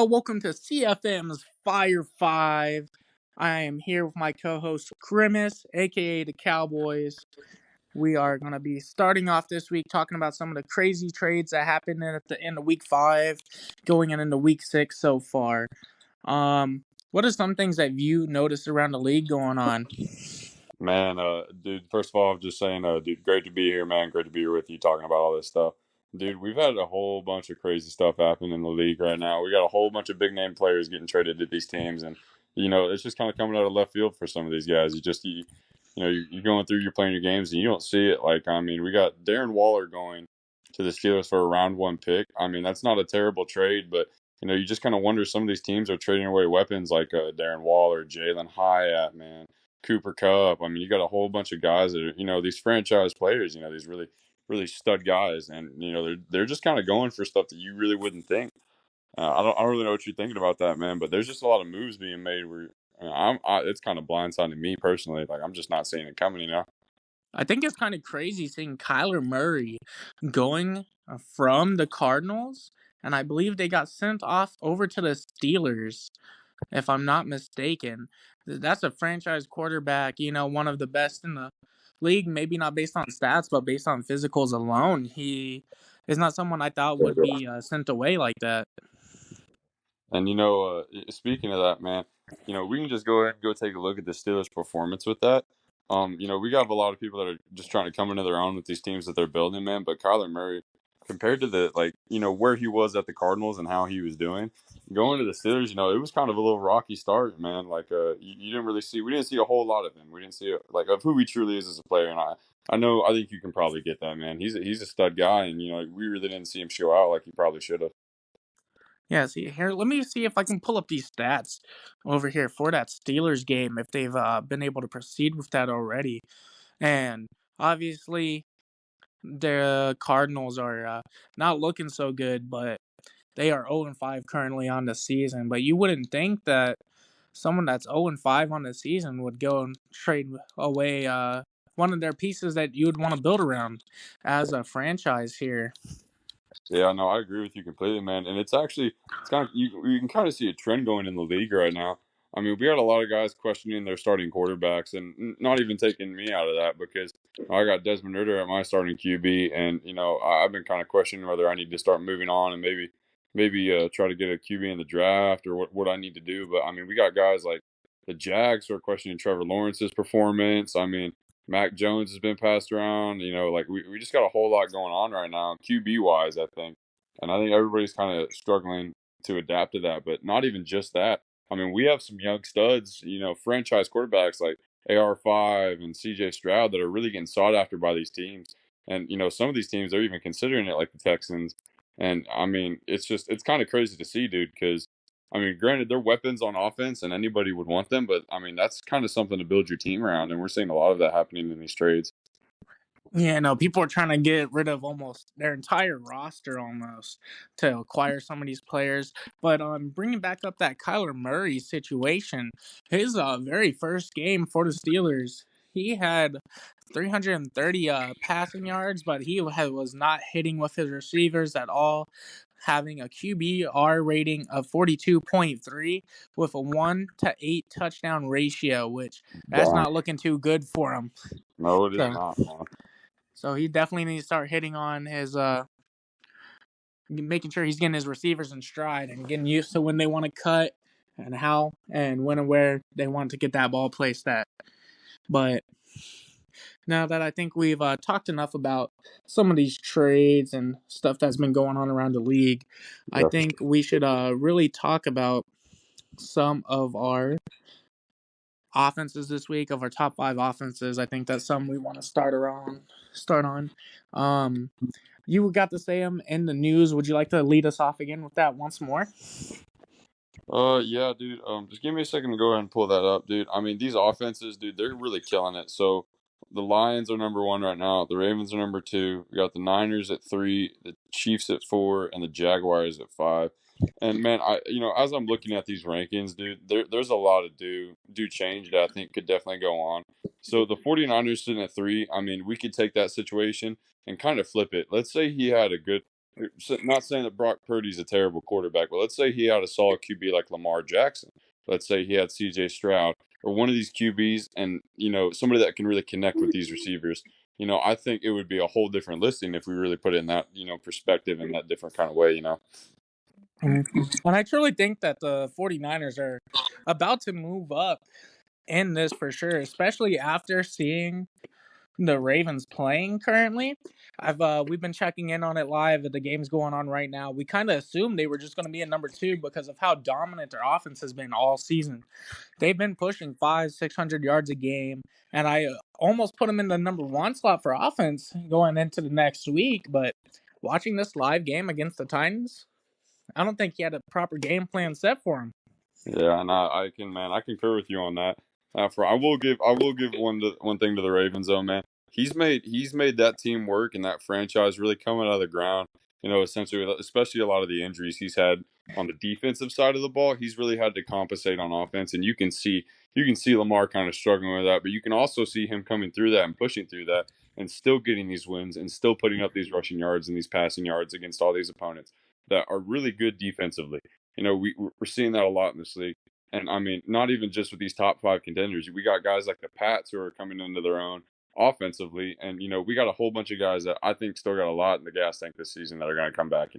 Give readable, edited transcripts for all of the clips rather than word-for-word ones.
Hello, welcome to CFM's Fire FIVE. I am here with my co-host Grimmus, aka the Cowboys. We are going to be starting off this week talking about some of the crazy trades that happened at the end of week 5, going into week 6 so far. What are some things that you noticed around the league going on? Man, dude, first of all, I'm just saying, dude, great to be here, man. Great to be here with you talking about all this stuff. Dude, we've had a whole bunch of crazy stuff happen in the league right now. We got a whole bunch of big name players getting traded to these teams, and it's just kind of coming out of left field for some of these guys. You're going through, you're playing your games, and you don't see it. We got Darren Waller going to the Steelers for a round 1 pick. I mean, that's not a terrible trade, but you just kind of wonder, some of these teams are trading away weapons like Darren Waller, Jalen Hyatt, man. Cooper Cup. I mean, you got a whole bunch of guys that are, these franchise players, these really, really stud guys, and they're just kind of going for stuff that you really wouldn't think. I don't really know what you're thinking about that, man. But there's just a lot of moves being made where it's kind of blindsiding me personally. Like, I'm just not seeing it coming. I think it's kind of crazy seeing Kyler Murray going from the Cardinals, and I believe they got sent off over to the Steelers, if I'm not mistaken. That's a franchise quarterback, one of the best in the league, maybe not based on stats, but based on physicals alone. He is not someone I thought would be sent away like that. And speaking of that, man, we can just go ahead and go take a look at the Steelers' performance with that. We got a lot of people that are just trying to come into their own with these teams that they're building, man. But Kyler Murray, compared to where he was at the Cardinals and how he was doing, going to the Steelers, it was kind of a little rocky start, man. You didn't really we didn't see a whole lot of him. We didn't see of who he truly is as a player. And I think you can probably get that, man. He's a stud guy, and we really didn't see him show out like he probably should have. Yeah, see here. Let me see if I can pull up these stats over here for that Steelers game if they've been able to proceed with that already. And obviously, the Cardinals are not looking so good, but they are 0-5 currently on the season. But you wouldn't think that someone that's 0-5 on the season would go and trade away one of their pieces that you would want to build around as a franchise here. Yeah, no, I agree with you completely, man. And it's kind of you can kind of see a trend going in the league right now. I mean, we got a lot of guys questioning their starting quarterbacks, and not even taking me out of that, because I got Desmond Ridder at my starting QB, and I've been kind of questioning whether I need to start moving on and maybe try to get a QB in the draft, or what I need to do. But I mean, we got guys like the Jags who are questioning Trevor Lawrence's performance. I mean, Mac Jones has been passed around. We just got a whole lot going on right now, QB wise, I think. And I think everybody's kind of struggling to adapt to that. But not even just that. I mean, we have some young studs, franchise quarterbacks like AR5 and CJ Stroud that are really getting sought after by these teams. And, some of these teams, they're even considering it, like the Texans. And I mean, it's kind of crazy to see, dude, because I mean, granted, they're weapons on offense and anybody would want them, but I mean, that's kind of something to build your team around. And we're seeing a lot of that happening in these trades. Yeah, no, people are trying to get rid of almost their entire roster almost to acquire some of these players. But bringing back up that Kyler Murray situation, his very first game for the Steelers, he had 330 passing yards, but was not hitting with his receivers at all, having a QBR rating of 42.3 with a 1-to-8 touchdown ratio, which that's Darn. not looking too good for him. No, it is So, not, man. so he definitely needs to start hitting on his making sure he's getting his receivers in stride and getting used to when they want to cut and how and when and where they want to get that ball placed at. But now that I think we've talked enough about some of these trades and stuff that's been going on around the league, I Definitely. think we should really talk about some of our offenses this week, of our top 5 offenses. I think that's something we want to start on. You got to say them in the news. Would you like to lead us off again with that once more? Yeah, dude. Just give me a second to go ahead and pull that up, dude. I mean, these offenses, dude, they're really killing it. So the Lions are number 1 right now. The Ravens are number 2. We got the Niners at 3, the Chiefs at 4, and the Jaguars at 5. And man, as I'm looking at these rankings, dude, there's a lot of do change that I think could definitely go on. So the 49ers sitting at 3. I mean, we could take that situation and kind of flip it. Let's say he had a good not saying that Brock Purdy's a terrible quarterback, but let's say he had a solid QB like Lamar Jackson. Let's say he had CJ Stroud or one of these QBs and, somebody that can really connect with these receivers. I think it would be a whole different listing if we really put it in that, perspective in that different kind of way. Mhm. And I truly think that the 49ers are about to move up in this for sure, especially after seeing the Ravens playing currently. We've been checking in on it live. The game's going on right now. We kind of assumed they were just going to be in number two because of how dominant their offense has been all season. They've been pushing 500-600 yards a game, and I almost put them in the number one slot for offense going into the next week. But watching this live game against the Titans, I don't think he had a proper game plan set for him. Yeah, and I concur with you on that. For I will give one thing to the Ravens though, man. He's made that team work and that franchise really coming out of the ground. Essentially, especially a lot of the injuries he's had on the defensive side of the ball, he's really had to compensate on offense, and you can see Lamar kind of struggling with that, but you can also see him coming through that and pushing through that and still getting these wins and still putting up these rushing yards and these passing yards against all these opponents that are really good defensively. We're seeing that a lot in this league. And I mean, not even just with these top five contenders. We got guys like the Pats who are coming into their own offensively. And, we got a whole bunch of guys that I think still got a lot in the gas tank this season that are going to come back.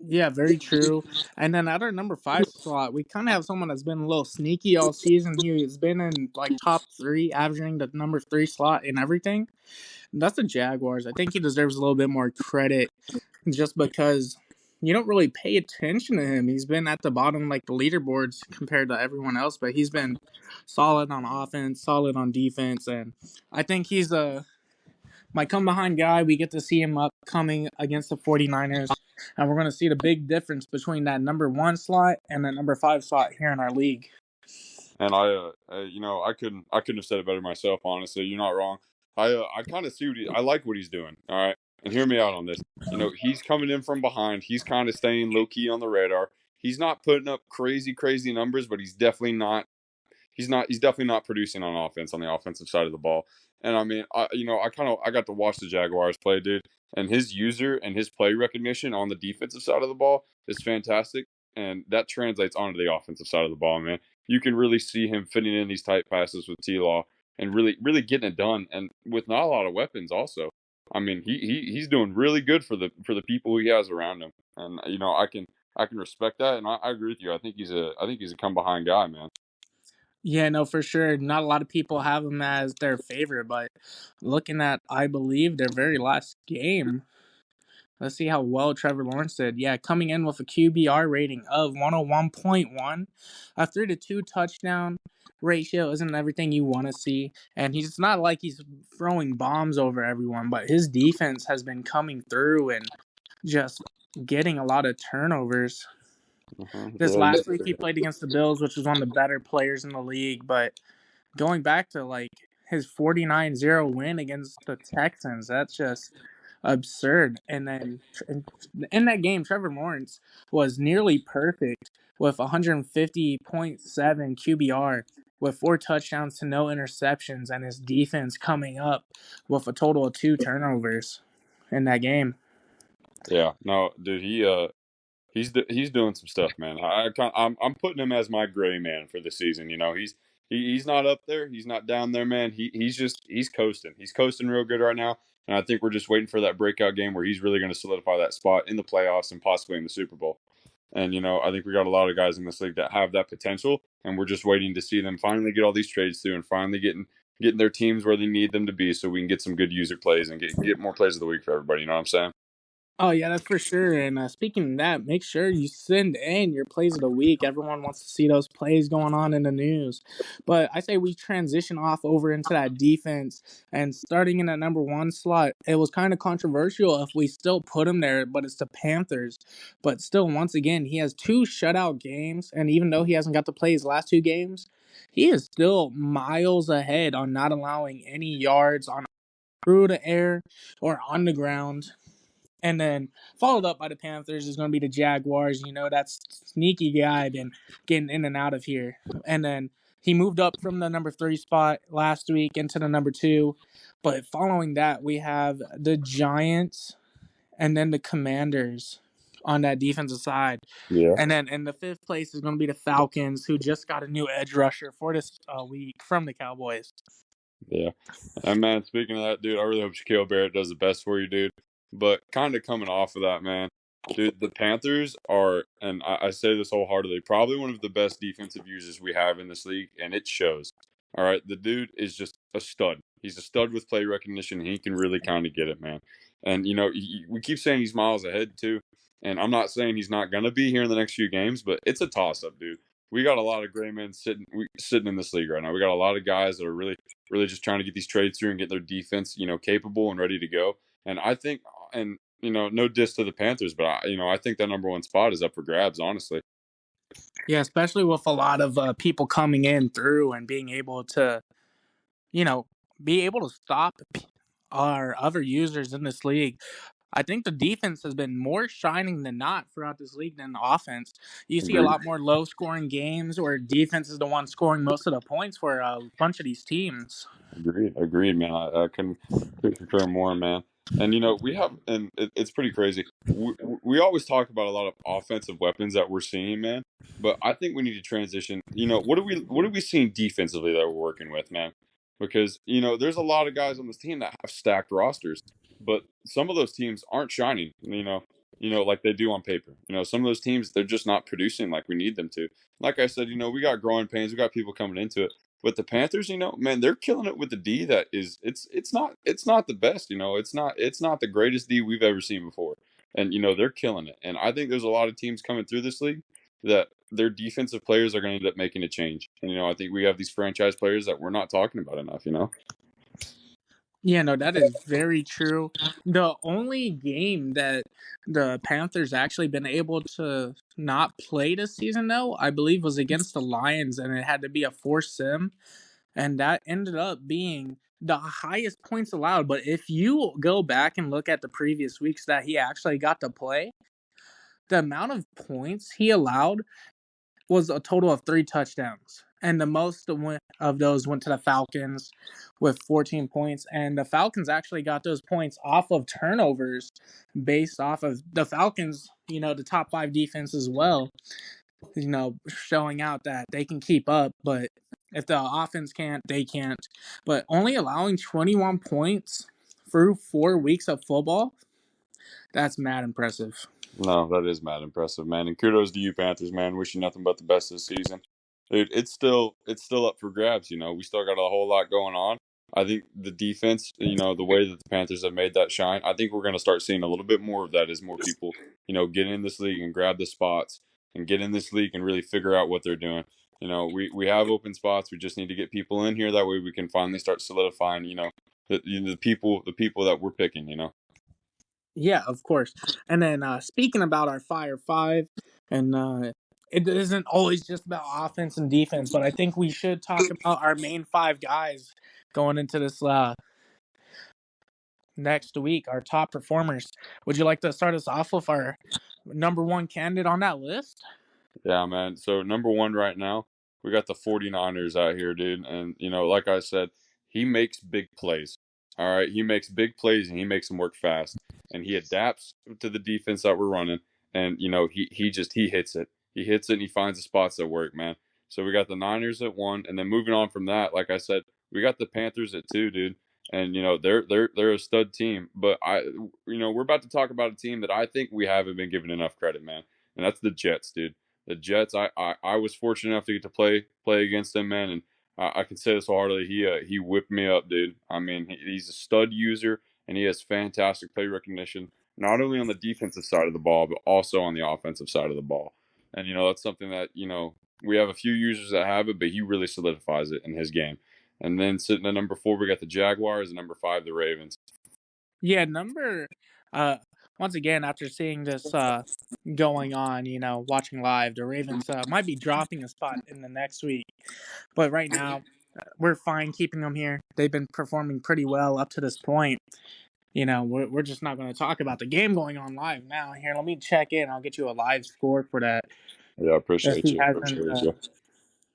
Yeah, very true. And then at our number five slot, we kind of have someone that's been a little sneaky all season. He has been in like top three, averaging the number three slot in everything. And that's the Jaguars. I think he deserves a little bit more credit just because you don't really pay attention to him. He's been at the bottom like the leaderboards compared to everyone else, but he's been solid on offense, solid on defense, and I think he's my come behind guy. We get to see him upcoming against the 49ers, and we're going to see the big difference between that number one slot and that number five slot here in our league. And I couldn't have said it better myself. Honestly, you're not wrong. I kind of see I like what he's doing. All right, and hear me out on this. He's coming in from behind. He's kind of staying low key on the radar. He's not putting up crazy numbers, but he's definitely not producing on offense on the offensive side of the ball. And I mean, I got to watch the Jaguars play, dude, and his user and his play recognition on the defensive side of the ball is fantastic, and that translates onto the offensive side of the ball, man. You can really see him fitting in these tight passes with T Law and really getting it done, and with not a lot of weapons, also. I mean, he's doing really good for the people he has around him, and I can respect that, and I agree with you. I think he's a come behind guy, man. Yeah, no, for sure. Not a lot of people have him as their favorite, but looking at, I believe, their very last game, let's see how well Trevor Lawrence did. Yeah, coming in with a QBR rating of 101.1, a 3-to-2 touchdown ratio isn't everything you want to see, and he's not like he's throwing bombs over everyone, but his defense has been coming through and just getting a lot of turnovers. This Yeah, last week he played against the Bills, which was one of the better players in the league, but going back to like his 49-0 win against the Texans, that's just absurd. And then in that game, Trevor Lawrence was nearly perfect with 150.7 QBR with 4 touchdowns to no interceptions, and his defense coming up with a total of 2 turnovers in that game. yeah. No, dude, he's doing some stuff, man. I'm putting him as my gray man for the season. He's not up there, he's not down there, man. He's coasting. He's coasting real good right now, and I think we're just waiting for that breakout game where he's really going to solidify that spot in the playoffs and possibly in the Super Bowl. And I think we got a lot of guys in this league that have that potential, and we're just waiting to see them finally get all these trades through and finally getting their teams where they need them to be, so we can get some good user plays and get more plays of the week for everybody. You know what I'm saying? Oh yeah, that's for sure. And speaking of that, make sure you send in your plays of the week. Everyone wants to see those plays going on in the news. But I say we transition off over into that defense and starting in that number one slot. It was kind of controversial if we still put him there, but it's the Panthers. But still, once again, he has 2 shutout games, and even though he hasn't got to play his last 2 games, he is still miles ahead on not allowing any yards on through the air or on the ground. And then followed up by the Panthers is going to be the Jaguars. That sneaky guy been getting in and out of here. And then he moved up from the number 3 spot last week into the number 2. But following that, we have the Giants and then the Commanders on that defensive side. Yeah. And then in the fifth place is going to be the Falcons, who just got a new edge rusher for this week from the Cowboys. Yeah. And man, speaking of that, dude, I really hope Shaquille Barrett does the best for you, dude. But kind of coming off of that, man, dude, the Panthers are, and I say this wholeheartedly, probably one of the best defensive users we have in this league, and it shows. All right. The dude is just a stud. He's a stud with play recognition. He can really kind of get it, man. And, we keep saying he's miles ahead, too. And I'm not saying he's not going to be here in the next few games, but it's a toss up, dude. We got a lot of gray men sitting in this league right now. We got a lot of guys that are really just trying to get these trades through and get their defense, capable and ready to go. And I think, and no diss to the Panthers, but I think that number one spot is up for grabs, honestly. Yeah, especially with a lot of people coming in through and being able to, be able to stop our other users in this league. I think the defense has been more shining than not throughout this league than the offense. You see a Agreed, lot more low scoring games where defense is the one scoring most of the points for a bunch of these teams. agreed, man. I couldn't concur more, man. And we have, and it's pretty crazy. We always talk about a lot of offensive weapons that we're seeing, man. But I think we need to transition. What are we seeing defensively that we're working with, man? Because there's a lot of guys on this team that have stacked rosters, but some of those teams aren't shining. Like they do on paper. Some of those teams they're just not producing like we need them to. Like I said, we got growing pains. We got people coming into it. But the Panthers, man, they're killing it with the D. That is, it's not the best. It's not the greatest D we've ever seen before. And they're killing it. And I think there's a lot of teams coming through this league that their defensive players are going to end up making a change. And I think we have these franchise players that we're not talking about enough. Yeah, no, that is very true. The only game that the Panthers actually been able to not play this season, though, I believe was against the Lions, and it had to be a forced sim, and that ended up being the highest points allowed. But if you go back and look at the previous weeks that he actually got to play, the amount of points he allowed was a total of 3 touchdowns. And the most of those went to the Falcons with 14 points. And the Falcons actually got those points off of turnovers based off of the Falcons, the top 5 defense as well, showing out that they can keep up. But if the offense can't, they can't. But only allowing 21 points through 4 weeks of football, that's mad impressive. No, that is mad impressive, man. And kudos to you, Panthers, man. Wish you nothing but the best this season. Dude, it's still up for grabs, We still got a whole lot going on. I think the defense, the way that the Panthers have made that shine, I think we're gonna start seeing a little bit more of that as more people, get in this league and grab the spots and get in this league and really figure out what they're doing. We have open spots. We just need to get people in here. That way we can finally start solidifying, the people that we're picking. Yeah, of course. And then speaking about our Fire Five, and it isn't always just about offense and defense, but I think we should talk about our main 5 guys going into this next week, our top performers. Would you like to start us off with our number 1 candidate on that list? Yeah, man. So number one right now, we got the 49ers out here, dude. And, like I said, he makes big plays. All right. He makes big plays and he makes them work fast. And he adapts to the defense that we're running. And, he hits it. He hits it and he finds the spots that work, man. So we got the Niners at 1. And then moving on from that, like I said, we got the Panthers at 2, dude. And they're a stud team, but we're about to talk about a team that I think we haven't been given enough credit, man, and that's the Jets, dude. The Jets, I was fortunate enough to get to play against them, man, and I can say this wholeheartedly. He whipped me up, dude. I mean, he's a stud user, and he has fantastic play recognition, not only on the defensive side of the ball, but also on the offensive side of the ball. And that's something that we have a few users that have it, but he really solidifies it in his game. And then sitting at number 4, we got the Jaguars, and number 5, the Ravens. Yeah, uh once again, after seeing this going on, watching live, the Ravens might be dropping a spot in the next week. But right now, we're fine keeping them here. They've been performing pretty well up to this point. We're just not going to talk about the game going on live now. Here, let me check in. I'll get you a live score for that Yeah, if appreciate he you. hasn't Appreciate you.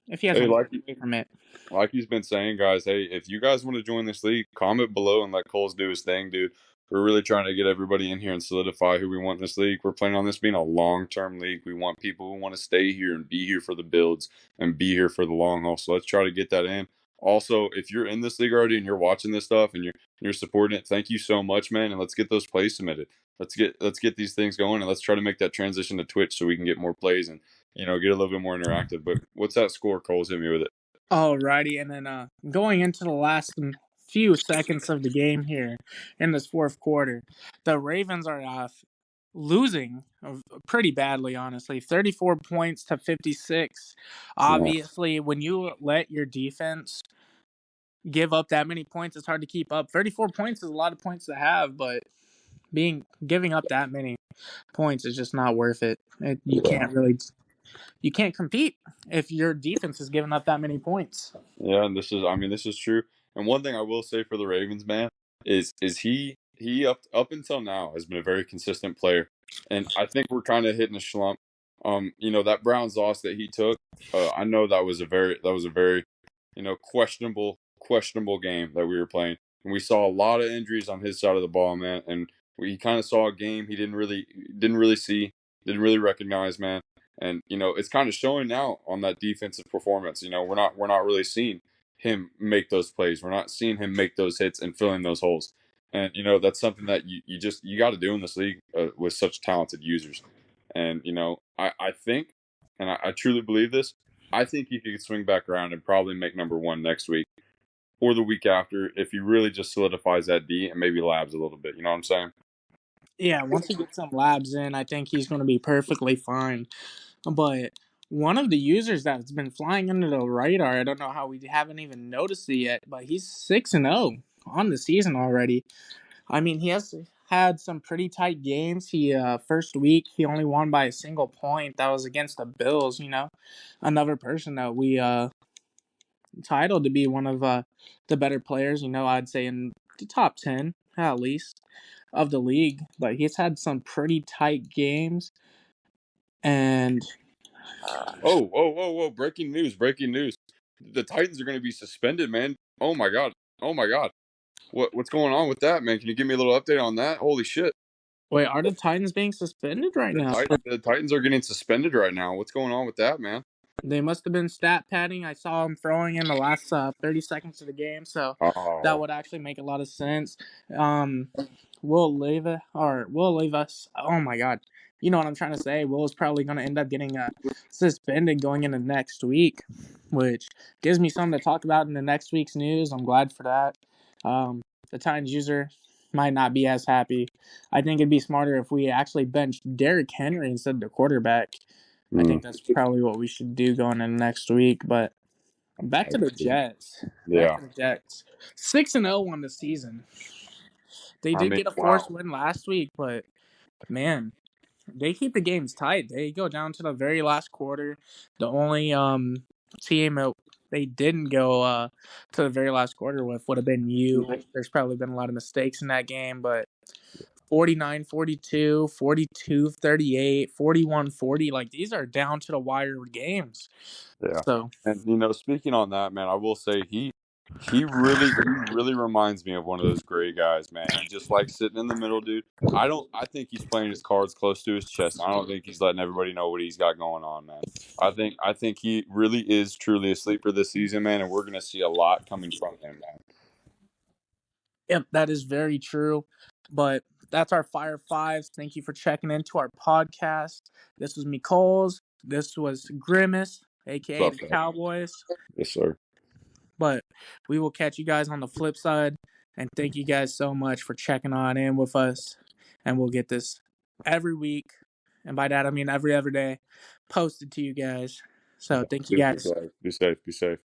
if he Hey, hasn't turned away from it. like he's been saying, guys. Hey, if you guys want to join this league, comment below and let Coles do his thing, dude. We're really trying to get everybody in here and solidify who we want in this league. We're planning on this being a long-term league. We want people who want to stay here and be here for the builds and be here for the long haul. So let's try to get that in. Also, if you're in this league already and you're watching this stuff and you're supporting it, thank you so much, man. And let's get those plays submitted. Let's get these things going, and let's try to make that transition to Twitch so we can get more plays and get a little bit more interactive. But what's that score? Cole's hit me with it. Alrighty, and then going into the last few seconds of the game here in this fourth quarter, the Ravens are losing pretty badly, honestly. 34 points to 56. Yeah, Obviously, when you let your defense give up that many points, it's hard to keep up. 34 points is a lot of points to have, but giving up that many points is just not worth it. You yeah. can't compete if your defense is giving up that many points. Yeah, and this is true. And one thing I will say for the Ravens, man, is he up until now has been a very consistent player, and I think we're kind of hitting a slump. That Browns loss that he took, I know that was a very questionable game that we were playing, and we saw a lot of injuries on his side of the ball, man, and we kind of saw a game he didn't really see, didn't really recognize, man. And it's kind of showing now on that defensive performance. We're not really seeing him make those plays. We're not seeing him make those hits and fill in those holes. And that's something that you got to do in this league with such talented users. And I think, and I truly believe this. I think he could swing back around and probably make number one next week or the week after if he really just solidifies that D and maybe labs a little bit. You know what I'm saying? Yeah, once he gets some labs in, I think he's going to be perfectly fine. But one of the users that's been flying under the radar, I don't know how we haven't even noticed it yet, but he's 6-0 on the season already. I mean, he has had some pretty tight games. He first week he only won by a single point. That was against the Bills. Another person that we titled to be one of the better players. I'd say in the top 10 at least of the league. But he's had some pretty tight games, and Oh, whoa, whoa, whoa! Breaking news! Breaking news! The Titans are going to be suspended, man. Oh my god! Oh my god! What's going on with that, man? Can you give me a little update on that? Holy shit! wait, are the Titans being suspended right The now? Titans, the Titans are getting suspended right now. What's going on with that, man? They must have been stat padding. I saw him throwing in the last 30 seconds of the game, so that Oh, would actually make a lot of sense. Um, Will Levis. Oh my God, you know what I'm trying to say. Will is probably going to end up getting suspended going into next week, which gives me something to talk about in the next week's news. I'm glad for that. The Titans user might not be as happy. I think it'd be smarter if we actually benched Derrick Henry instead of the quarterback. I mm, think that's probably what we should do going into next week. But back to the Jets. Back yeah. to the Jets. 6-0 on the season. They I did mean, get a forced wow. win last week, but man, they keep the games tight. They go down to the very last quarter. The only team they didn't go to the very last quarter with would have been you. There's probably been a lot of mistakes in that game, but 49-42, 42-38, 41-40, like these are down to the wire games. Yeah. So, And speaking on that, man, I will say he really reminds me of one of those gray guys, man. He just likes sitting in the middle, dude. I think he's playing his cards close to his chest. I don't think he's letting everybody know what he's got going on, man. I think he really is truly a sleeper this season, man, and we're gonna see a lot coming from him, man. yep, that is very true. But that's our Fire Fives. Thank you for checking into our podcast. This was me, Coles. This was Grimmus, aka What's the up, man? Cowboys. Yes, sir. But we will catch you guys on the flip side. And thank you guys so much for checking on in with us. And we'll get this every week. And by that, I mean every other day posted to you guys. So thank you Super guys. safe. Be safe. Be safe.